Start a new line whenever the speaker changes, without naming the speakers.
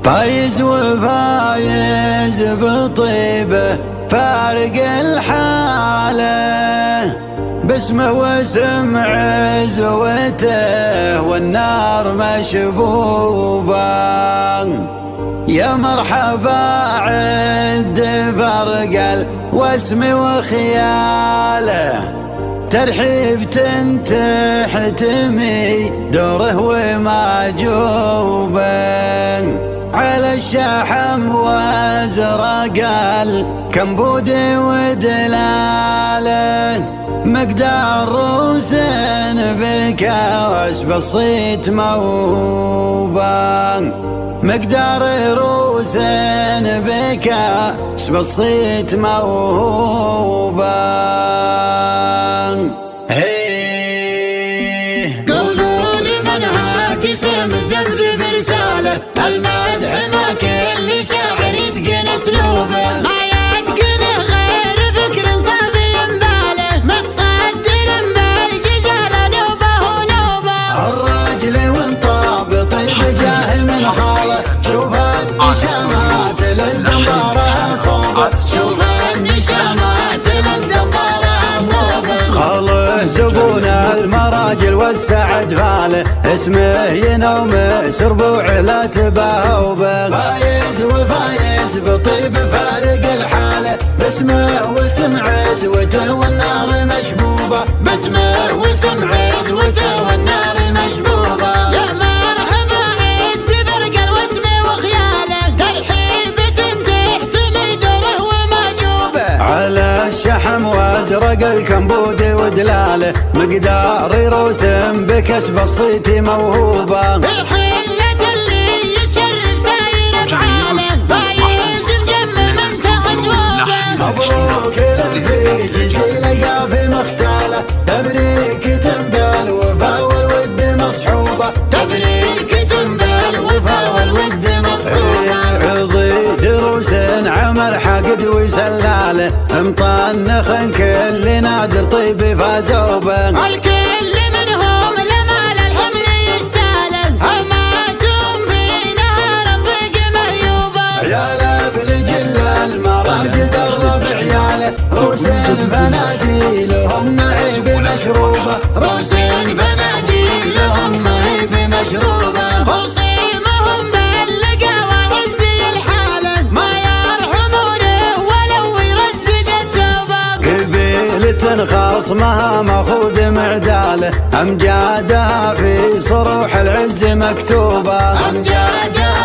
فايز وفايز بطيبه فارق الحاله، باسمه واسم عزوته والنار مشبوبه. يا مرحبا عد فرق واسمي وخياله، ترحيب تحتمي دوره ومعجوبه. على الشحم وازرق الكمبود ودلاله، مقدار روس بكاس بسيط موبا. مقدار روس بكاس بسيط موبا.
قولوا لمن هاتسم ذبذب رساله، المدح ما كل شاعر يتقن اسلوبه، ما يتقنه غير فكر صافي باله، متصدر بالجزاله نوبه ونوبه.
الراجل وانطاب طيب جاه من خاله، شوف النشامات للدنباره صوبه،
شوف النشامات للدنباره صوبه.
خاله زبون المراجل والسعد فاله، اسمه ينوم سربوع لا تباوبه. فايز وفايز بطيب فارق الحاله، باسمه واسم عزوته والنار مشبوبه.
باسمه واسم عزوته والنار مشبوبه. يا مرحبا عد برق الوسم وخياله، ترحيب تحتمي دوره ومعجوبه.
على الشحم وازرق الكمبود ودلاله، مقدار رسم بكس بسيط موهوبه.
الحلة اللي يتشرف ساير بحاله، فايز مجمم انت عزوبه.
مبروك في جزيله قافي مختاله، تبريك تنبال وفا والود مصحوبه.
تبريك تنبال وفا والود مصحوبه.
عضي دروس عمر حقد وسلاله، مطنخ كل نادر طيب فازوبه.
الكل منهم لمال الحمل يشتاله، هماتهم في نهار الضيق مهيوبه.
عياله بالجل المراجل درب عياله، روسين فناجيلهم معيب مشروبه.
روسين فناجيلهم معيب مشروبه. خصيمهم باللقا وعزي الحاله، ما يرحمونه ولو يردد التوبه.
قبيلة خصمها ماخوذ معداله، امجادها في صروح العز مكتوبه.
امجادها